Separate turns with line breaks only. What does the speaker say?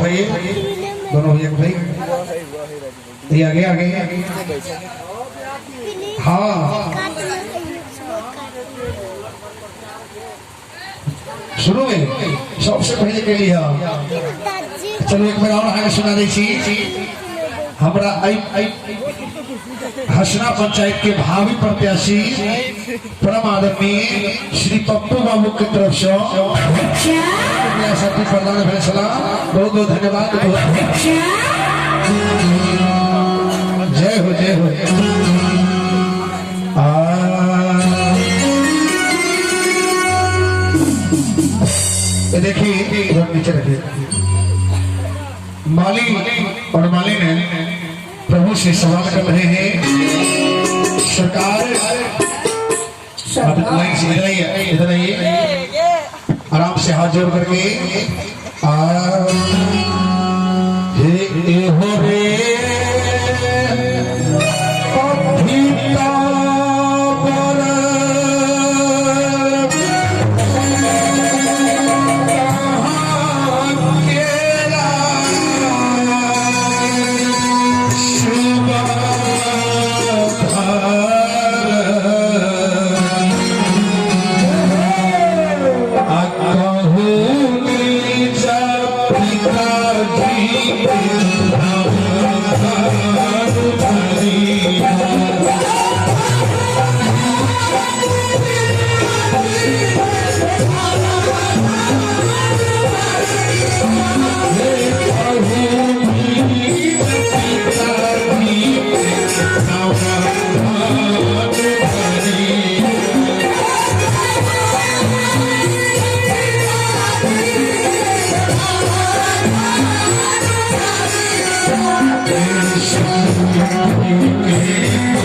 उठाइए दोनों भैया भाई, ये आगे आगे हाँ शुरू में सबसे पहले के लिए चलो एक बार और आगे सुना दीजिए। हमारा हसना पंचायत के भावी प्रत्याशी परम आदरणीय श्री पप्पू बाबू की तरफ से प्रदान फैसला बहुत बहुत धन्यवाद। जय हो जय हो। ये देखिए नीचे रखिए। माली और माली ने प्रभु से सवाल कर रहे हैं सरकार इधर आइए आराम से हाथ जोड़ करके हो रे
Thank you.